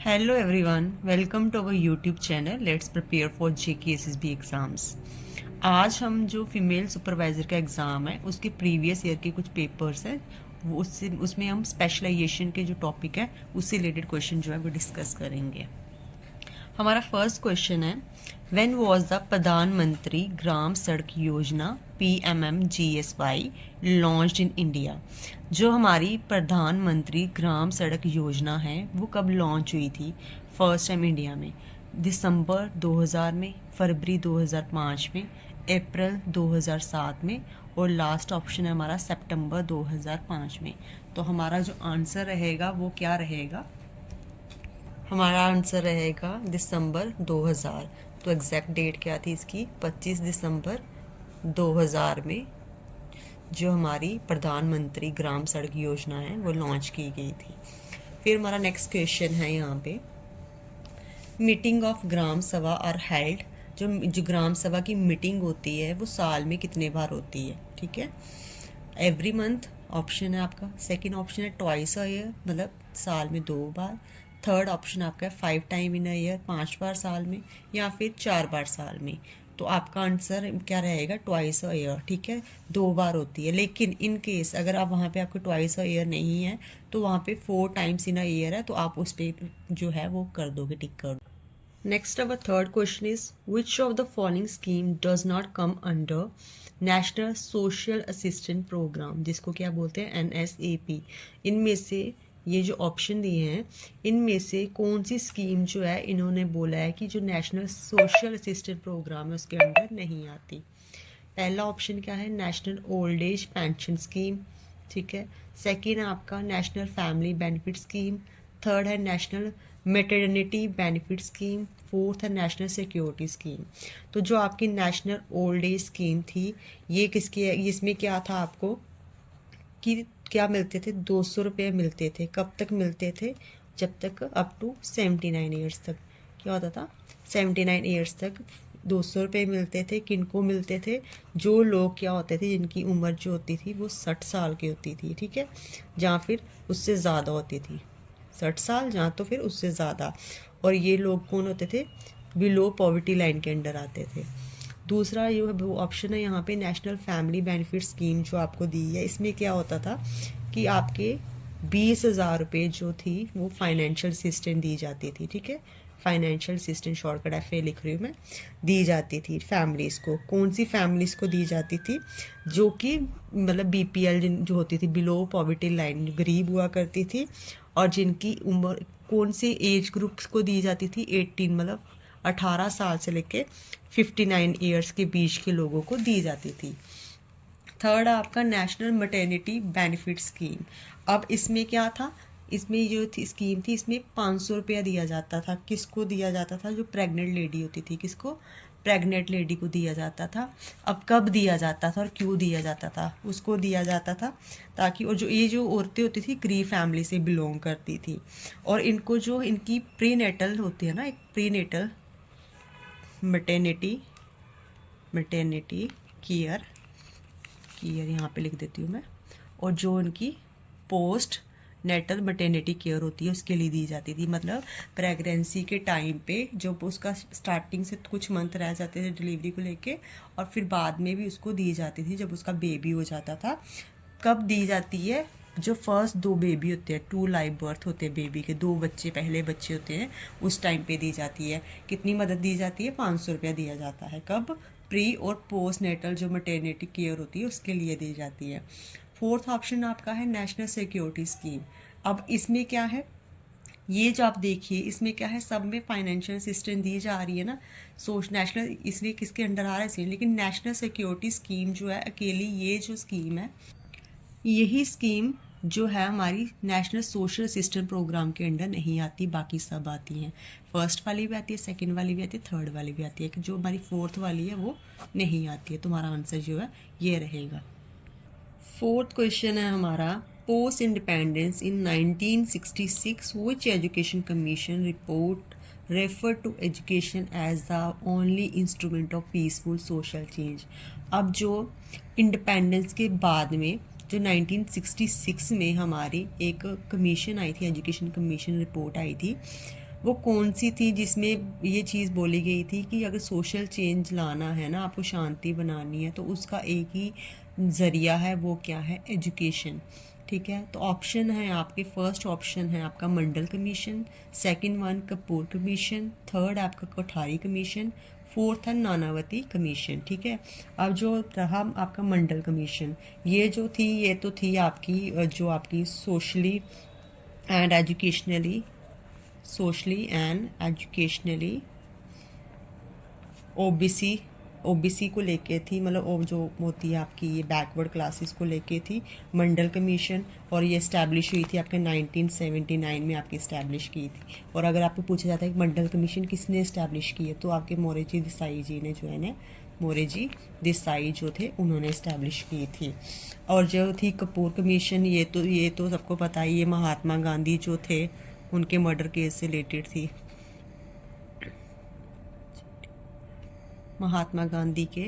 Hello everyone, welcome to our YouTube channel. Let's prepare for JK SSB exams. आज हम जो female supervisor का exam है उसके प्रीवियस ईयर के कुछ पेपर्स हैं वो उसमें हम स्पेशलाइजेशन के जो टॉपिक है उससे रिलेटेड क्वेश्चन जो है वो डिस्कस करेंगे। हमारा फर्स्ट क्वेश्चन है, व्हेन वाज द प्रधानमंत्री ग्राम सड़क योजना PMMGSY लॉन्च्ड इन इंडिया। जो हमारी प्रधानमंत्री ग्राम सड़क योजना है वो कब लॉन्च हुई थी फर्स्ट टाइम इंडिया में? दिसंबर 2000 में, फरवरी 2005 में, अप्रैल 2007 में और लास्ट ऑप्शन है हमारा सितंबर 2005 में। तो हमारा जो आंसर रहेगा वो क्या रहेगा? हमारा आंसर रहेगा दिसंबर 2000। तो एग्जैक्ट डेट क्या थी इसकी? 25 दिसंबर 2000 में जो हमारी प्रधानमंत्री ग्राम सड़क योजना है वो लॉन्च की गई थी। फिर हमारा नेक्स्ट क्वेश्चन है यहाँ पे, मीटिंग ऑफ ग्राम सभा आर हेल्ड। जो ग्राम सभा की मीटिंग होती है वो साल में कितने बार होती है? ठीक है, एवरी मंथ ऑप्शन है आपका, सेकंड ऑप्शन है ट्वाइस अ ईयर मतलब साल में 2 बार, थर्ड ऑप्शन आपका है 5 टाइम इन अ ईयर 5 बार साल में, या फिर 4 बार साल में। तो आपका आंसर क्या रहेगा? Twice a year. ठीक है, 2 बार होती है, लेकिन इन केस अगर आप वहाँ पे आपको ट्वाइस अ ईयर नहीं है तो वहाँ पे 4 टाइम्स इन अ ईयर है, तो आप उस पर जो है वो कर दोगे, टिक कर दो। Next, our third question is, which of the following scheme does not come under national social assistant programme, जिसको क्या बोलते हैं? NSAP। इनमें से ये जो ऑप्शन दिए हैं इनमें से कौन सी स्कीम जो है इन्होंने बोला है कि जो नेशनल सोशल असिस्टेंट प्रोग्राम है उसके अंदर नहीं आती? पहला ऑप्शन क्या है? National old age pension scheme. ठीक है, सेकेंड है आपका national family benefit scheme, third है national maternity benefit scheme, fourth है नेशनल सिक्योरिटी स्कीम। तो जो आपकी नेशनल ओल्ड एज स्कीम थी ये किसकी है? इसमें क्या था आपको कि क्या मिलते थे? 200 रुपये मिलते थे। कब तक मिलते थे? जब तक अप टू 79 ईयर्स तक। क्या होता था? 79 ईयर्स तक 200 रुपये मिलते थे। किनको मिलते थे? जो लोग क्या होते थे जिनकी उम्र जो होती थी वो 60 साल की होती थी। ठीक है, जहाँ फिर उससे ज़्यादा होती थी, 60 साल जहाँ तो फिर उससे ज़्यादा। और ये लोग कौन होते थे? बिलो पॉवर्टी लाइन के अंडर आते थे। दूसरा ये वो ऑप्शन है यहाँ पे नेशनल फैमिली बेनिफिट स्कीम जो आपको दी है, इसमें क्या होता था कि आपके 20,000 रुपये जो थी वो फाइनेंशियल असिस्टेंट दी जाती थी। ठीक है, फाइनेंशियल असिस्टेंट शॉर्टकट FA लिख रही हूँ मैं, दी जाती थी फैमिलीज़ को। कौन सी फैमिलीज़ को दी जाती थी? जो कि मतलब BPL जो होती थी, बिलो पॉवर्टी लाइन, गरीब हुआ करती थी, और जिनकी उम्र कौन सी एज ग्रुप्स को दी जाती थी? 18 मतलब 18 साल से लेके 59 ईयर्स के बीच के लोगों को दी जाती थी। थर्ड आपका नेशनल मैटरनिटी बेनिफिट स्कीम। अब इसमें क्या था? इसमें जो थी स्कीम थी इसमें 500 रुपया दिया जाता था। किसको दिया जाता था? जो प्रेग्नेंट लेडी होती थी। किसको? प्रेग्नेंट लेडी को दिया जाता था। अब कब दिया जाता था और क्यों दिया जाता था? उसको दिया जाता था ताकि, और जो ये जो औरतें होती थी गरीब फैमिली से बिलोंग करती थी, और इनको जो इनकी प्रीनेटल होती है ना, एक प्रीनेटल मैटरनिटी केयर यहाँ पे लिख देती हूँ मैं, और जो उनकी पोस्ट नेटल मैटरनिटी केयर होती है उसके लिए दी जाती थी। मतलब प्रेगनेंसी के टाइम पे जो उसका स्टार्टिंग से कुछ मंथ रह जाते थे डिलीवरी को लेके, और फिर बाद में भी उसको दी जाती थी जब उसका बेबी हो जाता था। कब दी जाती है? जो फर्स्ट 2 बेबी होते हैं, 2 लाइव बर्थ होते हैं बेबी के, 2 बच्चे पहले बच्चे होते हैं, उस टाइम पे दी जाती है। कितनी मदद दी जाती है? 500 रुपया दिया जाता है। कब? प्री और पोस्ट नेटल जो मैटरनिटी केयर होती है उसके लिए दी जाती है। फोर्थ ऑप्शन आपका है नेशनल सिक्योरिटी स्कीम। अब इसमें क्या है? ये जो आप देखिए इसमें क्या है, सब में फाइनेंशियल असिस्टेंस दी जा रही है ना, नेशनल इसलिए किसके अंडर आ रहा है इसलिए, लेकिन नेशनल सिक्योरिटी स्कीम जो है अकेली ये जो स्कीम है, यही स्कीम जो है हमारी नेशनल सोशल असिस्टेंट प्रोग्राम के अंडर नहीं आती, बाकी सब आती हैं। फर्स्ट वाली भी आती है, सेकंड वाली भी आती है, थर्ड वाली भी आती है, कि जो हमारी फोर्थ वाली है वो नहीं आती है। तुम्हारा आंसर जो है ये रहेगा। फोर्थ क्वेश्चन है हमारा, post independence in 1966 which education commission report refer to education as the only instrument of peaceful social change. अब जो इंडिपेंडेंस के बाद में जो 1966 में हमारी एक कमीशन आई थी, एजुकेशन कमीशन रिपोर्ट आई थी, वो कौन सी थी जिसमें ये चीज़ बोली गई थी कि अगर सोशल चेंज लाना है ना, आपको शांति बनानी है, तो उसका एक ही ज़रिया है, वो क्या है, एजुकेशन। ठीक है, तो ऑप्शन है आपके, फर्स्ट ऑप्शन है आपका Mandal commission, second one Kapoor commission, third आपका कोठारी कमीशन, फोर्थ है नानावती कमीशन। ठीक है, अब जो रहा आपका मंडल कमीशन, ये जो थी, ये तो थी आपकी जो आपकी सोशली एंड एजुकेशनली ओबीसी को लेके थी, मतलब वो जो होती है आपकी ये बैकवर्ड क्लासेस को लेके थी मंडल कमीशन, और ये इस्टेब्लिश हुई थी आपके 1979 में आपकी इस्टेब्लिश की थी। और अगर आपको पूछा जाता है कि मंडल कमीशन किसने इस्टेब्लिश की है, तो आपके मोरेजी देसाई जी ने जो है ना, मोरेजी देसाई जो थे उन्होंने इस्टेब्लिश की थी। और जो थी कपूर कमीशन, ये तो सबको पता है, ये महात्मा गांधी जो थे उनके मर्डर केस से रिलेटेड थी, महात्मा गांधी के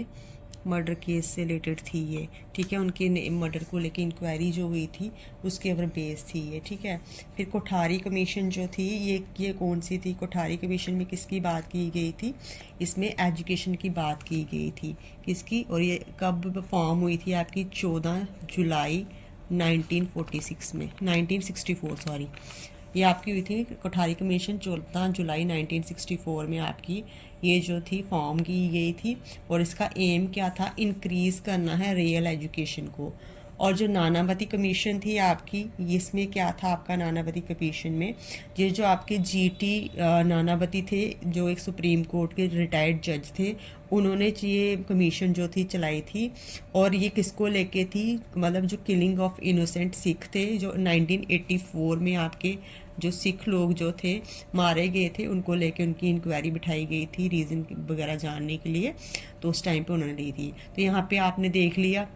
मर्डर केस से रिलेटेड थी ये। ठीक है, उनके मर्डर को लेके इंक्वायरी जो हुई थी उसके ऊपर बेस थी ये। ठीक है, फिर कोठारी कमीशन जो थी, ये कौन सी थी, कोठारी कमीशन में किसकी बात की गई थी, इसमें एजुकेशन की बात की गई थी, किसकी, और ये कब फॉर्म हुई थी आपकी, 14 जुलाई 1946 में, 1964 सॉरी, ये आपकी हुई थी कोठारी कमीशन 14 जुलाई 1964 में आपकी ये जो थी फॉर्म की गई थी। और इसका एम क्या था, इंक्रीज़ करना है रियल एजुकेशन को। और जो नानावती कमीशन थी आपकी, इसमें क्या था आपका नानावती कमीशन में, ये जो आपके जीटी नानावती थे, जो एक सुप्रीम कोर्ट के रिटायर्ड जज थे, उन्होंने ये कमीशन जो थी चलाई थी। और ये किसको लेके थी, मतलब जो किलिंग ऑफ इनोसेंट सिख थे, जो 1984 में आपके जो सिख लोग जो थे मारे गए थे, उनको लेके उनकी इंक्वायरी बिठाई गई थी रीज़न वगैरह जानने के लिए, तो उस टाइम पे उन्होंने ली थी। तो यहाँ पे आपने देख लिया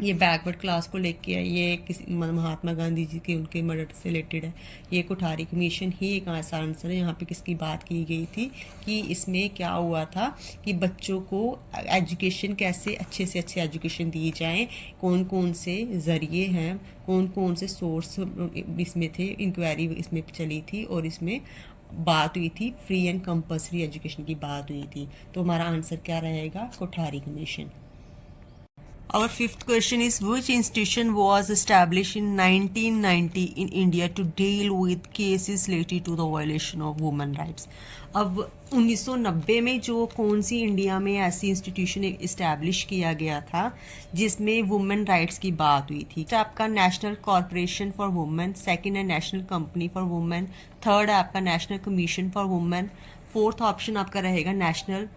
ये बैकवर्ड क्लास को लेके है, ये किसी महात्मा गांधी जी के उनके मर्डर से रिलेटेड है। ये कोठारी कमीशन ही एक ऐसा आंसर है। यहाँ पे किसकी बात की गई थी कि इसमें क्या हुआ था कि बच्चों को एजुकेशन कैसे अच्छे से अच्छे एजुकेशन दी जाए, कौन कौन से ज़रिए हैं, कौन कौन से सोर्स इसमें थे, इंक्वायरी इसमें चली थी और इसमें बात हुई थी फ्री एंड कंपल्सरी एजुकेशन की बात हुई थी। तो हमारा आंसर क्या रहेगा, Kothari commission. Our fifth question is, which institution was established in 1990 in India to deal with cases related to the violation of women rights? अब 1990 में जो कौन सी इंडिया में ऐसी इंस्टीट्यूशन इस्टेब्लिश किया गया था जिसमें वुमेन राइट्स की बात हुई थी। तो आपका national corporation for women, second है national company for women, third है आपका national commission for women, fourth option आपका रहेगा national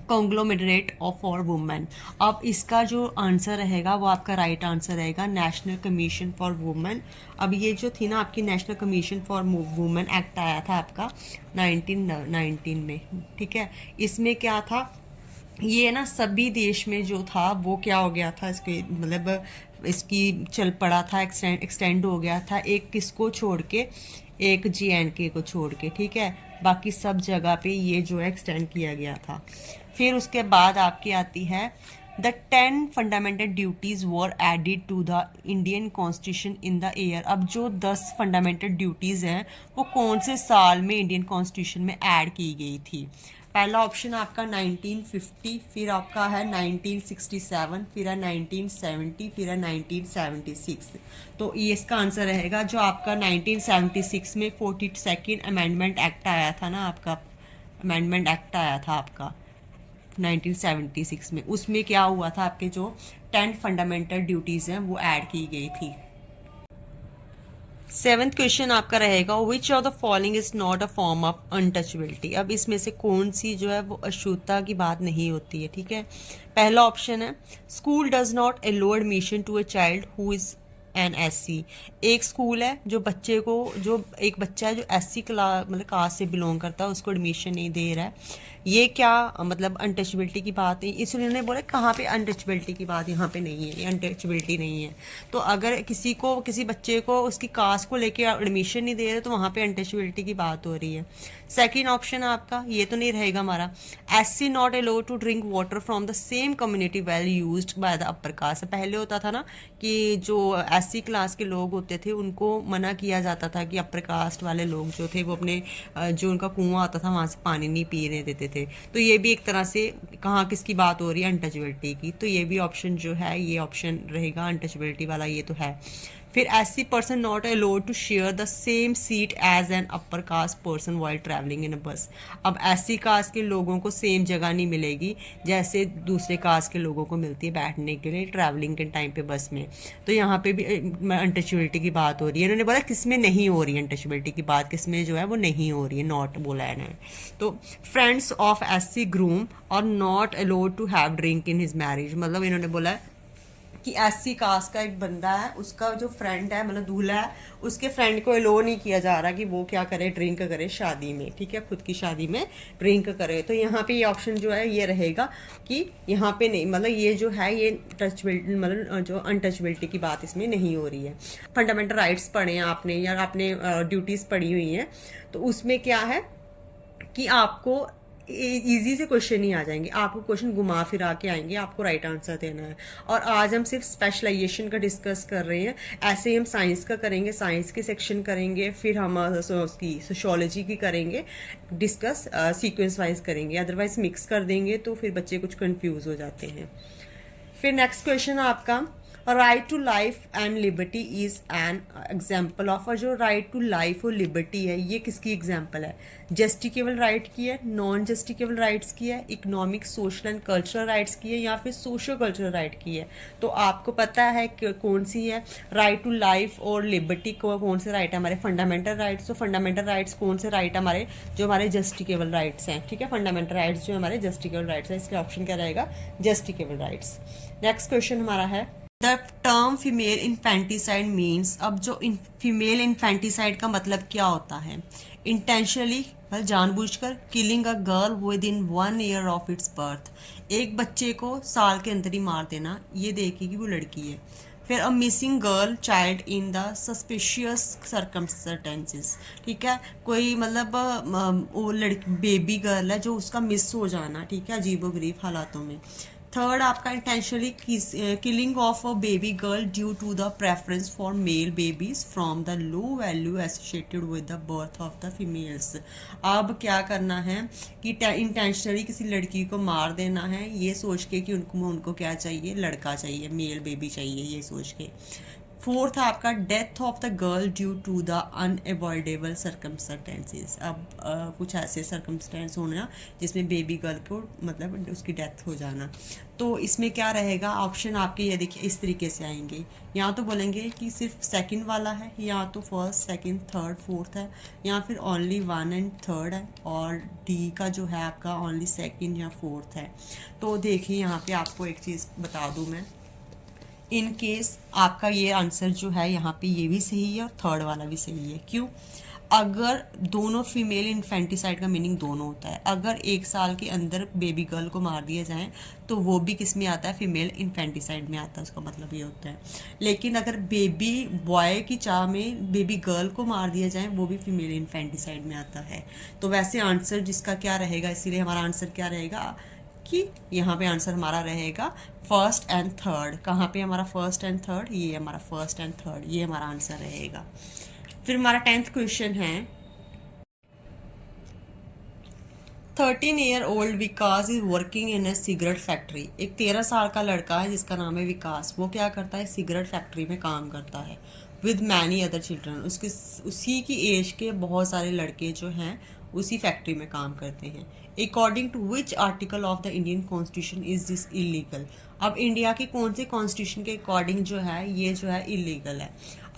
conglomerate of for women. अब इसका जो आंसर रहेगा वो आपका राइट आंसर रहेगा नेशनल कमीशन फॉर वुमेन। अब ये जो थी ना आपकी national commission for women act आया था आपका 1919 में। ठीक है, इसमें क्या था, ये ना सभी देश में जो था वो क्या हो गया था, इसके मतलब इसकी चल पड़ा था, एक्सटेंड हो गया था, एक किसको छोड़ के, एक JNK को छोड़ के। ठीक है, बाकी सब जगह पे ये जो है एक्सटेंड किया गया था। फिर उसके बाद आपकी आती है the 10 fundamental duties were added to the Indian constitution in the year. अब जो 10 फंडामेंटल ड्यूटीज हैं वो कौन से साल में इंडियन कॉन्स्टिट्यूशन में ऐड की गई थी। पहला ऑप्शन आपका 1950, फिर आपका है 1967, फिर है 1970, फिर है 1976। तो ये इसका आंसर रहेगा जो आपका 1976 में 42nd अमेंडमेंट एक्ट आया था ना, आपका अमेंडमेंट एक्ट आया था आपका 1976 में, उसमें क्या हुआ था, आपके जो 10 फंडामेंटल ड्यूटीज हैं वो ऐड की गई थी। सेवेंथ क्वेश्चन आपका रहेगा, which of the following is not a form of untouchability. अब इसमें से कौन सी जो है वो अशुद्धता की बात नहीं होती है। ठीक है, पहला ऑप्शन है school does not allow admission to a child who is an SC। एक स्कूल है जो बच्चे को, जो एक बच्चा है जो SC क्लास मतलब कास्ट से बिलोंग करता है उसको एडमिशन नहीं दे रहा है, ये क्या मतलब अनटचेबिलिटी की बात है। इसलिए उन्होंने बोला कहाँ पे अनटचेबिलिटी की बात यहाँ पे नहीं है, ये अनटचेबिलिटी नहीं है। तो अगर किसी बच्चे को उसकी कास्ट को लेके एडमिशन नहीं दे रहे तो वहाँ पे अनटचेबिलिटी की बात हो रही है। सेकंड ऑप्शन आपका ये तो नहीं रहेगा हमारा, SC not allowed to drink water from the same community well used by the upper caste. पहले होता था ना कि जो एससी क्लास के लोग होते थे उनको मना किया जाता था कि अपर कास्ट वाले लोग जो थे वो अपने जो उनका कुआं आता था वहाँ से पानी नहीं पीने देते थे। तो ये भी एक तरह से कहाँ किसकी बात हो रही है, अनटचेबिलिटी की। तो ये भी ऑप्शन जो है ये ऑप्शन रहेगा अनटचेबिलिटी वाला, ये तो है। फिर SC person not allowed to share the same seat as an upper caste person while travelling in a bus. अब एससी कास्ट के लोगों को सेम जगह नहीं मिलेगी जैसे दूसरे कास्ट के लोगों को मिलती है बैठने के लिए ट्रैवलिंग के टाइम पे बस में। तो यहाँ पे भी अनटचेबिलिटी की बात हो रही है। इन्होंने बोला किस में नहीं हो रही है अनटचेबिलिटी की बात, किस में जो है वो नहीं हो रही है, नॉट बोला है इन्होंने। तो फ्रेंड्स ऑफ एससी ग्रूम और not allowed to have drink in his marriage, मतलब इन्होंने बोला है कि एससी कास्ट का एक बंदा है, उसका जो फ्रेंड है मतलब दूल्हा है, उसके फ्रेंड को अलो नहीं किया जा रहा कि वो क्या करे, ड्रिंक करे शादी में, ठीक है, खुद की शादी में ड्रिंक करे। तो यहाँ पे ये ऑप्शन जो है ये रहेगा कि यहाँ पे नहीं, मतलब ये जो है ये टचबिलिटी मतलब जो अनटचबिलिटी की बात इसमें नहीं हो रही है। फंडामेंटल राइट्स पढ़े हैं आपने या आपने ड्यूटीज पढ़ी हुई हैं, तो उसमें क्या है कि आपको इजी से क्वेश्चन नहीं आ जाएंगे, आपको क्वेश्चन घुमा फिरा के आएंगे, आपको राइट आंसर देना है। और आज हम सिर्फ स्पेशलाइजेशन का डिस्कस कर रहे हैं, ऐसे ही हम साइंस का करेंगे, साइंस के सेक्शन करेंगे, फिर हम उसकी सोशियोलॉजी की करेंगे डिस्कस, सीक्वेंस वाइज करेंगे, अदरवाइज मिक्स कर देंगे तो फिर बच्चे कुछ कंफ्यूज हो जाते हैं। फिर नेक्स्ट क्वेश्चन आपका, right to life and liberty is an example of. जो राइट टू लाइफ और लिबर्टी है ये किसकी एग्जाम्पल है, जस्टिकेबल राइट की है, नॉन जस्टिकेबल राइट्स की है, economic social and cultural rights की है, या फिर सोशो कल्चरल राइट की है। तो आपको पता है कि कौन सी है, राइट टू लाइफ और लिबर्टी को कौन से राइट है हमारे, फंडामेंटल राइट्स। तो फंडामेंटल राइट्स कौन से राइट हमारे, जो हमारे जस्टिकेबल राइट्स हैं, ठीक है, फंडामेंटल राइट्स जो हमारे जस्टिकेबल राइट्स है, इसका ऑप्शन क्या रहेगा, जस्टिकेबल राइट्स। नेक्स्ट क्वेश्चन हमारा है, the term female infanticide means. अब जो फीमेल इन्फेंटिसाइड का मतलब क्या होता है, इंटेंशनली जानबूझकर killing a girl with in 1 year of its birth, एक बच्चे को साल के अंदर ही मार देना, ये देखिए कि वो लड़की है। फिर a missing girl child in the suspicious circumstances, ठीक है, कोई मतलब वो लड़की बेबी गर्ल है जो उसका मिस हो जाना, ठीक है, अजीबोगरीब हालातों में। थर्ड आपका intentionally killing of a baby girl due to the preference for male babies from the low value associated with the birth of the females. अब क्या करना है कि इंटेंशनली किसी लड़की को मार देना है ये सोच के कि उनको क्या चाहिए, लड़का चाहिए, मेल बेबी चाहिए, ये सोच के। फोर्थ है आपका death of the girl due to the unavoidable circumstances. अब कुछ ऐसे सर्कमस्टेंस होना जिसमें बेबी गर्ल को मतलब उसकी डेथ हो जाना। तो इसमें क्या रहेगा, ऑप्शन आपके ये देखिए इस तरीके से आएंगे, या तो बोलेंगे कि सिर्फ सेकंड वाला है, या तो फर्स्ट सेकंड थर्ड फोर्थ है, या फिर ओनली 1 एंड 3 है, और डी का जो है आपका ओनली सेकंड या फोर्थ है। तो देखिए यहाँ पे आपको एक चीज़ बता दूँ मैं, इन केस आपका ये आंसर जो है यहाँ पे ये भी सही है और थर्ड वाला भी सही है। क्यों, अगर दोनों फीमेल इन्फेंटिसाइड का मीनिंग दोनों होता है, अगर 1 साल के अंदर बेबी गर्ल को मार दिया जाए तो वो भी किस में आता है, फीमेल इन्फेंटिसाइड में आता है, उसका मतलब ये होता है। लेकिन अगर बेबी बॉय की चाह में बेबी गर्ल को मार दिया जाए वो भी फीमेल इन्फेंटिसाइड में आता है। तो वैसे आंसर जिसका क्या रहेगा, इसीलिए हमारा आंसर क्या रहेगा कि यहाँ पे आंसर हमारा रहेगा फर्स्ट एंड थर्ड। कहाँ पे हमारा फर्स्ट एंड थर्ड, ये हमारा फर्स्ट एंड थर्ड, ये हमारा आंसर रहेगा। फिर हमारा 10th क्वेश्चन है, 13 year old Vikas is working in A cigarette factory. एक 13 साल का लड़का है जिसका नाम है विकास, वो क्या करता है, सिगरेट फैक्ट्री में काम करता है विद मैनी अदर चिल्ड्रन। उसी की एज के बहुत सारे लड़के जो हैं उसी फैक्ट्री में काम करते हैं। According to which article of the Indian constitution is this illegal. अब इंडिया के कौन से कॉन्स्टिट्यूशन के अकॉर्डिंग जो है ये जो है इलीगल है।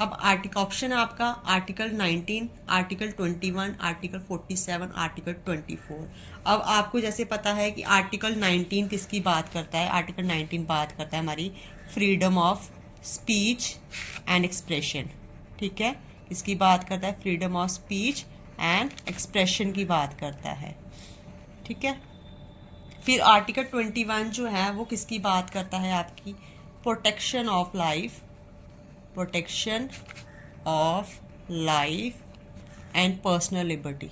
अब आर्टिकल ऑप्शन है आपका आर्टिकल 19, आर्टिकल 21, आर्टिकल 47, आर्टिकल 24। अब आपको जैसे पता है कि आर्टिकल 19 किसकी बात करता है, आर्टिकल 19 बात करता है हमारी freedom of speech and expression, ठीक है, किसकी बात करता है, freedom of speech and expression की बात करता है, ठीक है। फिर आर्टिकल 21 जो है वो किसकी बात करता है, आपकी protection of life, protection of life and personal liberty,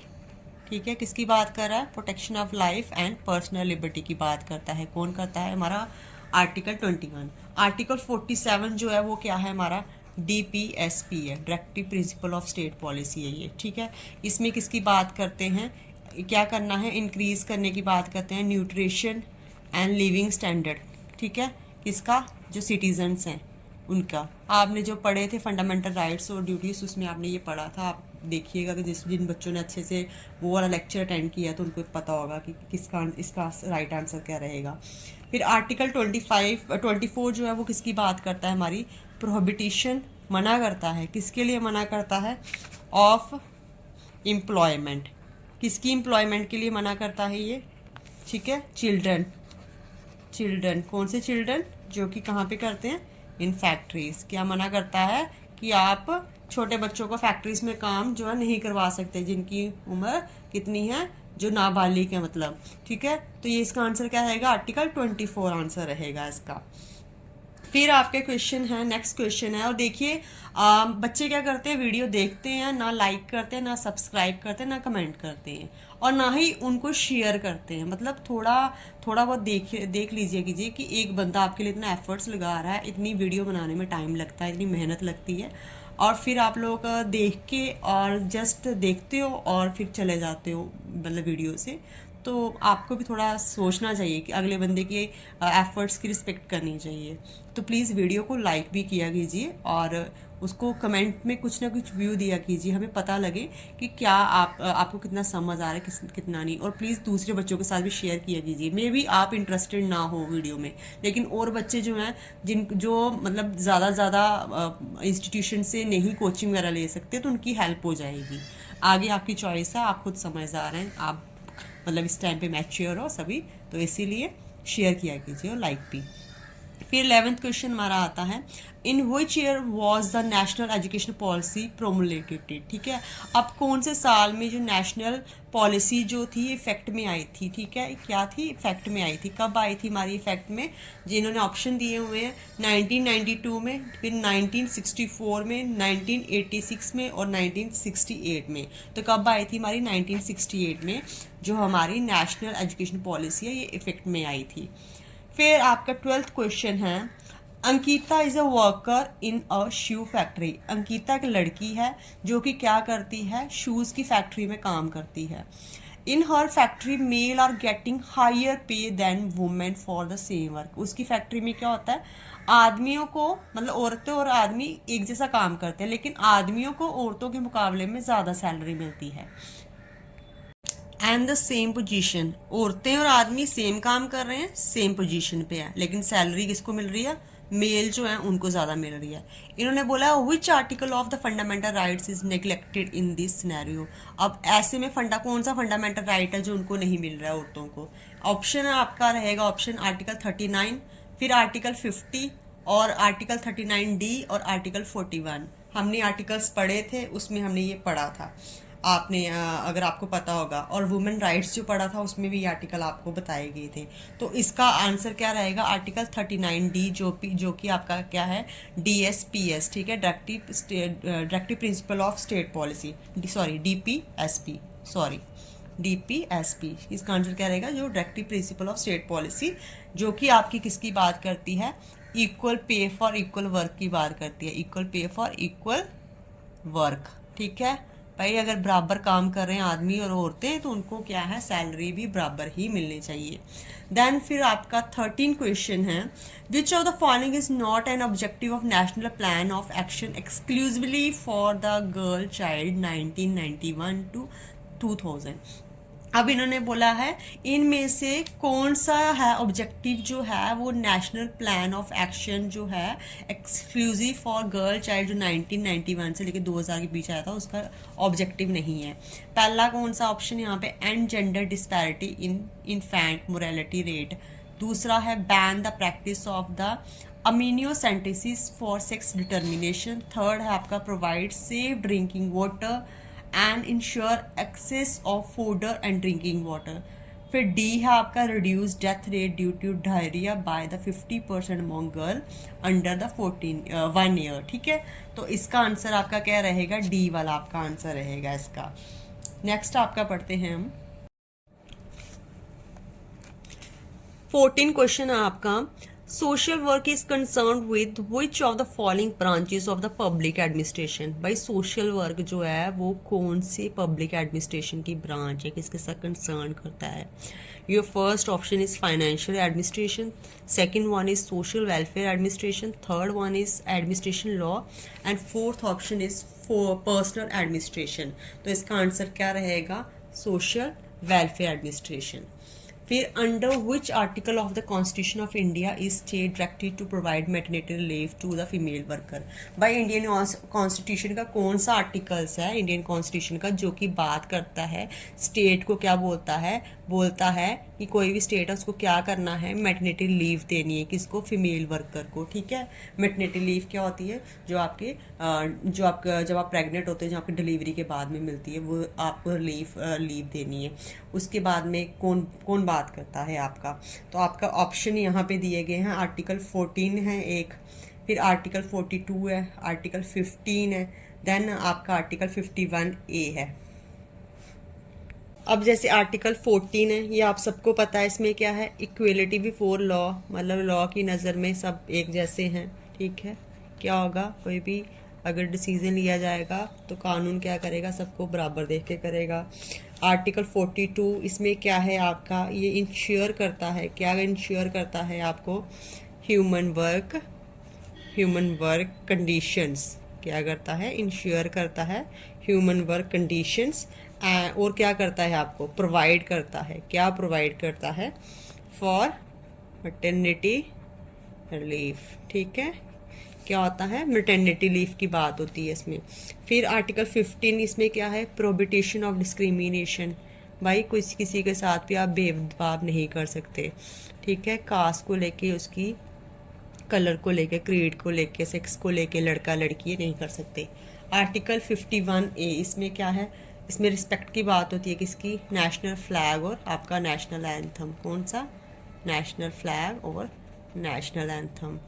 ठीक है, किसकी बात कर रहा है, protection of life and personal liberty की बात करता है। कौन करता है, हमारा आर्टिकल 21। आर्टिकल 47 जो है वो क्या है, हमारा DPSP है, directive principle of state policy है ये, ठीक है। इसमें किसकी बात करते हैं, क्या करना है, इंक्रीज करने की बात करते हैं न्यूट्रिशन एंड लिविंग स्टैंडर्ड, ठीक है, किसका, जो सिटीजन्स हैं उनका। आपने जो पढ़े थे फंडामेंटल राइट्स और ड्यूटीज, उसमें आपने ये पढ़ा था, आप देखिएगा कि जिन बच्चों ने अच्छे से वो वाला लेक्चर अटेंड किया तो उनको पता होगा कि किसका इसका राइट आंसर क्या रहेगा। फिर आर्टिकल 24 जो है वो किसकी बात करता है, हमारी प्रोहिबिटिशन, मना करता है, किसके लिए मना करता है, ऑफ एम्प्लॉयमेंट, किसकी एम्प्लॉयमेंट के लिए मना करता है ये, ठीक है, चिल्ड्रन, कौन से चिल्ड्रन, जो कि कहाँ पे करते हैं, इन फैक्ट्रीज। क्या मना करता है कि आप छोटे बच्चों को फैक्ट्रीज में काम जो है नहीं करवा सकते, जिनकी उम्र कितनी है, जो नाबालिग है मतलब, ठीक है। तो ये इसका आंसर क्या रहेगा, आर्टिकल 24 आंसर रहेगा इसका। फिर आपके क्वेश्चन है, नेक्स्ट क्वेश्चन है, और देखिए बच्चे क्या करते हैं, वीडियो देखते हैं, ना लाइक करते हैं, ना सब्सक्राइब करते हैं, ना कमेंट करते हैं, और ना ही उनको शेयर करते हैं। मतलब थोड़ा बहुत देख लीजिए कीजिए कि एक बंदा आपके लिए इतना एफर्ट्स लगा रहा है, इतनी वीडियो बनाने में टाइम लगता है, इतनी मेहनत लगती है, और फिर आप लोग देख के और जस्ट देखते हो और फिर चले जाते हो मतलब वीडियो से। तो आपको भी थोड़ा सोचना चाहिए कि अगले बंदे के एफर्ट्स की रिस्पेक्ट करनी चाहिए। तो प्लीज़ वीडियो को लाइक भी किया कीजिए और उसको कमेंट में कुछ ना कुछ व्यू दिया कीजिए, हमें पता लगे कि क्या आपको कितना समझ आ रहा है, कितना नहीं। और प्लीज़ दूसरे बच्चों के साथ भी शेयर किया कीजिए। मे भी आप इंटरेस्टेड ना हो वीडियो में, लेकिन और बच्चे जो हैं जो मतलब ज़्यादा इंस्टीट्यूशन से नहीं कोचिंग वगैरह ले सकते, तो उनकी हेल्प हो जाएगी। आगे आपकी चॉइस है, आप खुद समझदार हैं, आप मतलब इस टाइम पे मैच्योर हो सभी, तो इसीलिए शेयर किया कीजिए और लाइक भी। फिर 11th क्वेश्चन हमारा आता है, in which year was the national education policy promulgated, ठीक है। अब कौन से साल में जो नेशनल पॉलिसी जो थी इफेक्ट में आई थी, ठीक है, क्या थी, इफेक्ट में आई थी, कब आई थी हमारी इफेक्ट में, जिन्होंने ऑप्शन दिए हुए हैं 1992 में, फिर 1964 में, 1986 में और 1968 में। तो कब आई थी हमारी, 1968 में जो हमारी नेशनल एजुकेशन पॉलिसी है ये इफेक्ट में आई थी। फिर आपका 12th क्वेश्चन है, Ankita is a worker in a shoe factory. Ankita एक लड़की है जो कि क्या करती है, शूज की फैक्ट्री में काम करती है। In her factory male are getting higher pay than women for the same work. उसकी फैक्ट्री में क्या होता है, आदमियों को मतलब औरतें और आदमी एक जैसा काम करते हैं, लेकिन आदमियों को औरतों के मुकाबले में ज़्यादा सैलरी मिलती है। एंड द सेम पोजीशन, औरतें और आदमी सेम काम कर रहे हैं, सेम पोजीशन पे है, लेकिन सैलरी किसको मिल रही है, मेल जो है उनको ज़्यादा मिल रही है। इन्होंने बोला विच article of the fundamental rights is neglected in this scenario. अब ऐसे में कौन सा फंडामेंटल राइट है जो उनको नहीं मिल रहा है औरतों को। ऑप्शन आपका रहेगा ऑप्शन आर्टिकल 39, फिर आर्टिकल 50 और आर्टिकल 39D और आर्टिकल 41। हमने आर्टिकल्स पढ़े थे, उसमें हमने ये पढ़ा था, आपने अगर आपको पता होगा, और वुमेन राइट्स जो पढ़ा था उसमें भी ये आर्टिकल आपको बताए गए थे। तो इसका आंसर क्या रहेगा, आर्टिकल 39D जो कि आपका क्या है, DSPS, ठीक है, directive principle of state policy, sorry DPSP। इसका आंसर क्या रहेगा, जो directive principle of state policy जो कि आपकी किसकी बात करती है, equal pay for equal work की बात करती है, equal pay for equal work, ठीक है भाई। अगर बराबर काम कर रहे हैं आदमी और औरतें तो उनको क्या है, सैलरी भी बराबर ही मिलनी चाहिए। देन फिर आपका 13 क्वेश्चन है, which of the following is not an objective of national plan of action exclusively for the girl child 1991 to 2000। अब इन्होंने बोला है इनमें से कौन सा है ऑब्जेक्टिव जो है वो नेशनल प्लान ऑफ एक्शन जो है एक्सक्लूसिव फॉर गर्ल चाइल्ड जो 1991 से लेकर 2000 के बीच आया था, उसका ऑब्जेक्टिव नहीं है। पहला कौन सा ऑप्शन यहाँ पे, and gender disparity in infant morality rate. दूसरा है ban the practice of the amniocentesis for sex determination. Third है आपका provide safe drinking water and ensure access of fodder and drinking water. फिर डी है आपका reduce death rate due to diarrhoea by the 50% among girl under the 1 year, ठीक है। तो इसका answer आपका क्या रहेगा, डी वाला आपका आंसर रहेगा इसका। नेक्स्ट आपका पढ़ते हैं हम 14 क्वेश्चन है आपका, social work is concern with which of the following branches of the public administration. भाई सोशल वर्क जो है वो कौन से पब्लिक एडमिनिस्ट्रेशन की ब्रांच है, किसके साथ कंसर्न करता है? Your first option is financial administration, second one is social welfare administration, third one is administration law and fourth option is personal administration. तो इसका आंसर क्या रहेगा? Social welfare administration. फिर under which article of the constitution of India is state directed to provide maternity leave to the female worker. भाई Indian constitution का कौन सा articles है इंडियन कॉन्स्टिट्यूशन का जो कि बात करता है स्टेट को क्या बोलता है कि कोई भी स्टेट है उसको क्या करना है, मैटरनिटी लीव देनी है किसको? फीमेल वर्कर को। ठीक है, मैटरनिटी लीव क्या होती है? जो आपका जब आप प्रेग्नेंट होते हैं, जो आपकी डिलीवरी के बाद में मिलती है, वो आपको लीव देनी है। उसके बाद में कौन बात करता है आपका? तो आपका ऑप्शन यहाँ पे दिए गए हैं। आर्टिकल 14 है एक, फिर आर्टिकल 42 है, आर्टिकल 15 है, देन आपका आर्टिकल 51A है। अब जैसे आर्टिकल 14 है, ये आप सबको पता है, इसमें क्या है? इक्वेलिटी बिफोर लॉ, मतलब लॉ की नज़र में सब एक जैसे हैं। ठीक है, क्या होगा? कोई भी अगर डिसीजन लिया जाएगा तो कानून क्या करेगा? सबको बराबर देख के करेगा। आर्टिकल 42 इसमें क्या है आपका? ये इंश्योर करता है, क्या इंश्योर करता है आपको? Human work conditions. क्या करता है? इंश्योर करता है ह्यूमन वर्क कंडीशंस। और क्या करता है आपको? प्रोवाइड करता है। क्या प्रोवाइड करता है? For maternity leave. ठीक है, क्या होता है? मैटरनिटी लीव की बात होती है इसमें। फिर आर्टिकल 15 इसमें क्या है? Prohibition of discrimination. भाई किसी के साथ भी आप भेदभाव नहीं कर सकते। ठीक है, कास्ट को लेके, उसकी कलर को लेके, क्रीड को लेके, सेक्स को लेके, लड़का लड़की नहीं कर सकते। आर्टिकल 51A इसमें क्या है? इसमें रिस्पेक्ट की बात होती है किसकी? नेशनल फ्लैग और आपका नेशनल एंथम। कौन सा? नेशनल फ्लैग और नेशनल एंथम।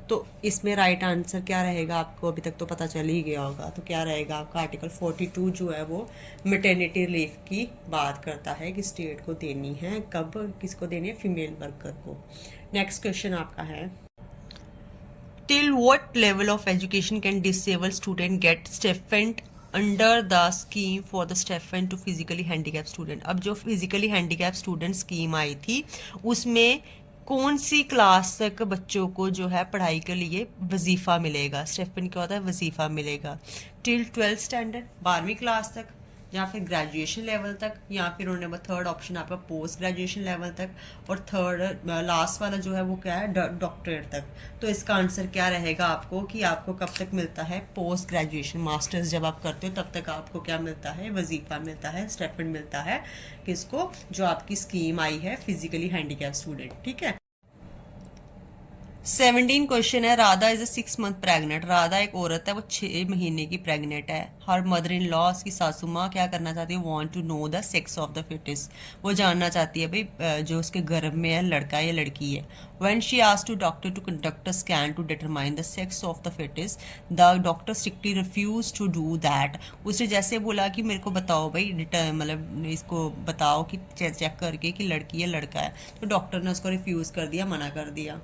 तो इसमें राइट आंसर क्या रहेगा? आपको अभी तक तो पता चल ही गया होगा। तो क्या रहेगा आपका? आर्टिकल 42 जो है वो मैटरनिटी लीव की बात करता है कि स्टेट को देनी है, कब किसको देनी है? फीमेल वर्कर को। नेक्स्ट क्वेश्चन आपका है, till what level of education can disabled student get stipend under the scheme for the stipend to physically handicap student. अब जो फिजिकली हैंडीकैप स्टूडेंट स्कीम आई थी उसमें कौन सी क्लास तक बच्चों को जो है पढ़ाई के लिए वजीफ़ा मिलेगा? स्टाइपेंड क्या होता है? वजीफ़ा मिलेगा। टिल 12th स्टैंडर्ड, 12वीं क्लास तक, या फिर ग्रेजुएशन लेवल तक, या फिर उन्होंने थर्ड ऑप्शन आपका पोस्ट ग्रेजुएशन लेवल तक, और थर्ड लास्ट वाला जो है वो क्या है? डॉक्टरेट तक। तो इसका आंसर क्या रहेगा आपको कि आपको कब तक मिलता है? पोस्ट ग्रेजुएशन, मास्टर्स जब आप करते हो तब तक आपको क्या मिलता है? वजीफा मिलता है, स्टाइपेंड मिलता है। किसको? जो आपकी स्कीम आई है फिजिकली हैंडीकैप स्टूडेंट। ठीक है, 17 क्वेश्चन है। Radha is 6 month pregnant. Radha एक औरत है, वो 6 महीने की प्रेग्नेंट है। हर मदर इन लॉ, उसकी सासू माँ क्या करना चाहती है? Want to know the sex of the foetus. वो जानना चाहती है भाई जो उसके गर्भ में है लड़का या लड़की है। When she asked to doctor to conduct a scan to determine the sex of the foetus, the doctor strictly refuse to do that. उसने जैसे बोला कि मेरे को बताओ भाई, मतलब इसको बताओ कि चेक करके कि लड़की या लड़का है, तो डॉक्टर ने उसको रिफ्यूज कर दिया, मना कर दिया।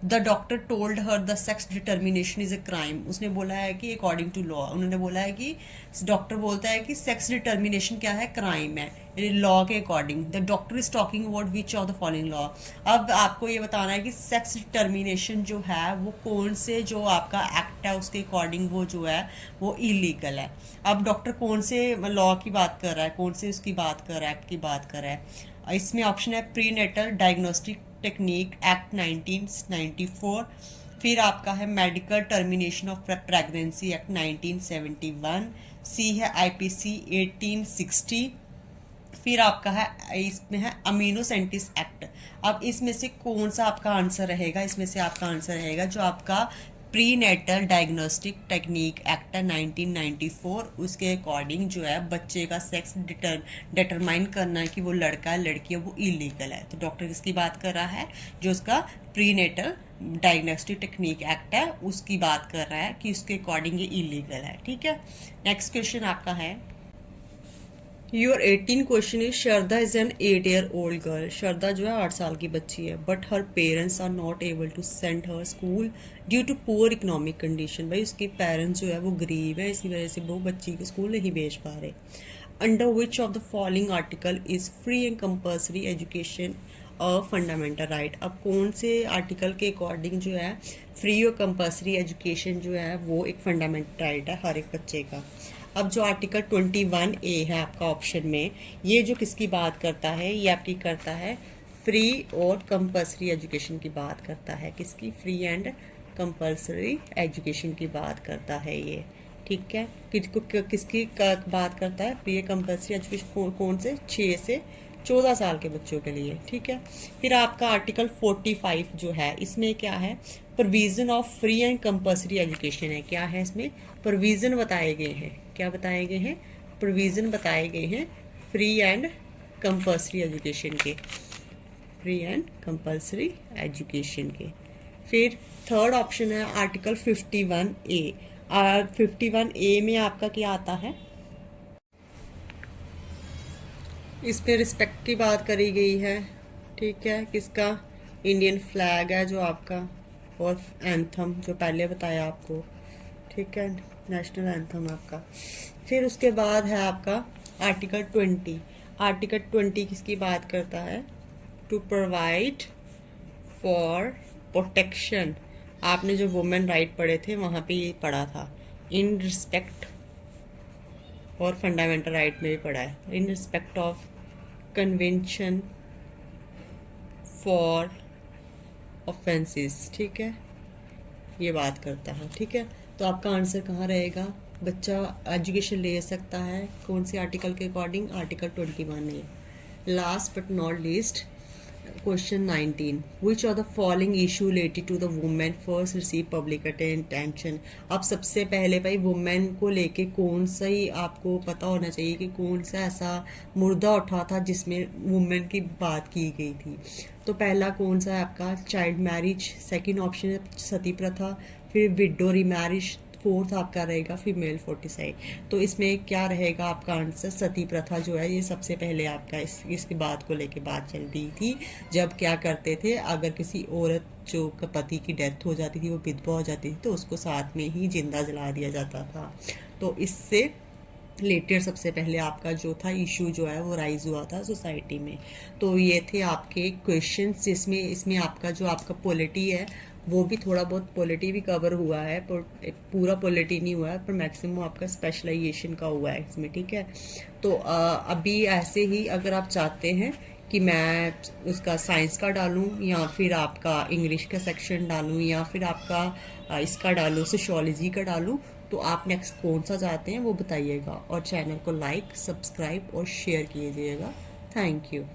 The doctor told her the sex determination is a crime. उसने बोला है कि अकॉर्डिंग टू लॉ, उन्होंने बोला है कि डॉक्टर बोलता है कि सेक्स डिटर्मिनेशन क्या है? क्राइम है लॉ के according. The doctor is talking about which of the following law. अब आपको ये बताना है कि सेक्स डिटर्मिनेशन जो है वो कौन से जो आपका एक्ट है उसके अकॉर्डिंग वो जो है वो इलीगल है। अब डॉक्टर कौन से लॉ की बात कर रहा है, कौन से उसकी बात कर रहा है, एक्ट की बात कर रहा है? इसमें ऑप्शन है प्रीनेटल डायग्नोस्टिक टेक्निक एक्ट 1994, फिर आपका है medical termination of pregnancy act 1971, सी है आईपीसी 1860, फिर आपका है इसमें है अमीनोसेंटिस एक्ट। अब इसमें से कौन सा आपका आंसर रहेगा? इसमें से आपका आंसर रहेगा जो आपका prenatal diagnostic technique act है 1994, उसके अकॉर्डिंग जो है बच्चे का सेक्स डिटरमाइन करना है कि वो लड़का है लड़की है, वो इलीगल है। तो डॉक्टर किसकी बात कर रहा है? जो उसका prenatal diagnostic technique act है उसकी बात कर रहा है कि उसके अकॉर्डिंग ये इलीगल है। ठीक है, नेक्स्ट क्वेश्चन आपका है, your 18 question is Shraddha is an 8-year-old girl. Shraddha जो है 8 साल की बच्ची है, but her parents are not able to send her school due to poor economic condition. भाई उसके पेरेंट्स जो है वो गरीब है, इसी वजह से वो बच्ची को स्कूल नहीं भेज पा रहे। Under which of the following article is free and compulsory education a fundamental right. अब कौन से आर्टिकल के अकॉर्डिंग जो है फ्री और कंपल्सरी एजुकेशन जो है वो एक फंडामेंटल राइट है हर एक बच्चे का। अब जो आर्टिकल 21A है आपका ऑप्शन में, ये जो किसकी बात करता है, ये आपकी करता है फ्री और कंपल्सरी एजुकेशन की बात करता है। किसकी? फ्री एंड कंपल्सरी एजुकेशन की बात करता है ये, ठीक है। किसकी बात करता है? फ्री कंपल्सरी एजुकेशन कौन से? 6 से 14 साल के बच्चों के लिए, ठीक है। फिर आपका आर्टिकल 45 जो है, इसमें क्या है? Provision of free and compulsory education है। क्या है इसमें? प्रोविजन बताए गए हैं। क्या बताए गए हैं? प्रोविजन बताए गए हैं फ्री एंड कंपल्सरी एजुकेशन के, फ्री एंड कंपल्सरी एजुकेशन के। फिर थर्ड ऑप्शन है आर्टिकल 51A। 51A में आपका क्या आता है? इस पे रिस्पेक्ट की बात करी गई है, ठीक है। किसका? इंडियन फ्लैग है जो आपका, और एंथम जो पहले बताया आपको, ठीक है, नेशनल एंथम आपका। फिर उसके बाद है आपका आर्टिकल 20। आर्टिकल 20 किसकी बात करता है? To provide for protection. आपने जो वुमेन राइट पढ़े थे वहाँ पे ये पढ़ा था, इन रिस्पेक्ट, और फंडामेंटल राइट में भी पढ़ा है, in respect of convention for offences, ठीक है, ये बात करता है, ठीक है। तो आपका आंसर कहाँ रहेगा? बच्चा एजुकेशन ले सकता है कौन से आर्टिकल के अकॉर्डिंग? आर्टिकल 21 है। Last but not least, question 19, which are the following issue related to the women first receive public attention. अब सबसे पहले भाई वुमेन को लेके कौन सा ही आपको पता होना चाहिए कि कौन सा ऐसा मुर्दा उठा था जिसमें वुमेन की बात की गई थी। तो पहला कौन सा है आपका? Child marriage. सेकंड ऑप्शन है सती प्रथा। फिर विडो रीमैरिज। फोर्थ आपका रहेगा फीमेल फोर्टिसाइड। तो इसमें क्या रहेगा आपका आंसर? सती प्रथा जो है ये सबसे पहले आपका इसकी बात को लेके बात चल रही थी। जब क्या करते थे, अगर किसी औरत जो पति की डेथ हो जाती थी, वो विधवा हो जाती थी, तो उसको साथ में ही जिंदा जला दिया जाता था। तो इससे रिलेटेड सबसे पहले आपका जो था इशू जो है वो राइज हुआ था सोसाइटी में। तो ये थे आपके क्वेश्चंस, जिसमें इसमें आपका जो आपका पॉलिटी है वो भी थोड़ा बहुत पॉलिटी भी कवर हुआ है, पर पूरा पॉलिटी नहीं हुआ है, पर मैक्सिमम आपका स्पेशलाइजेशन का हुआ है इसमें, ठीक है। तो अभी ऐसे ही अगर आप चाहते हैं कि मैं उसका साइंस का डालूं या फिर आपका इंग्लिश का सेक्शन डालूं या फिर आपका इसका डालूं, सोशियोलॉजी का डालूं, तो आप नेक्स्ट कौन सा चाहते हैं वो बताइएगा। और चैनल को लाइक, सब्सक्राइब और शेयर कीजिएगा। Thank you.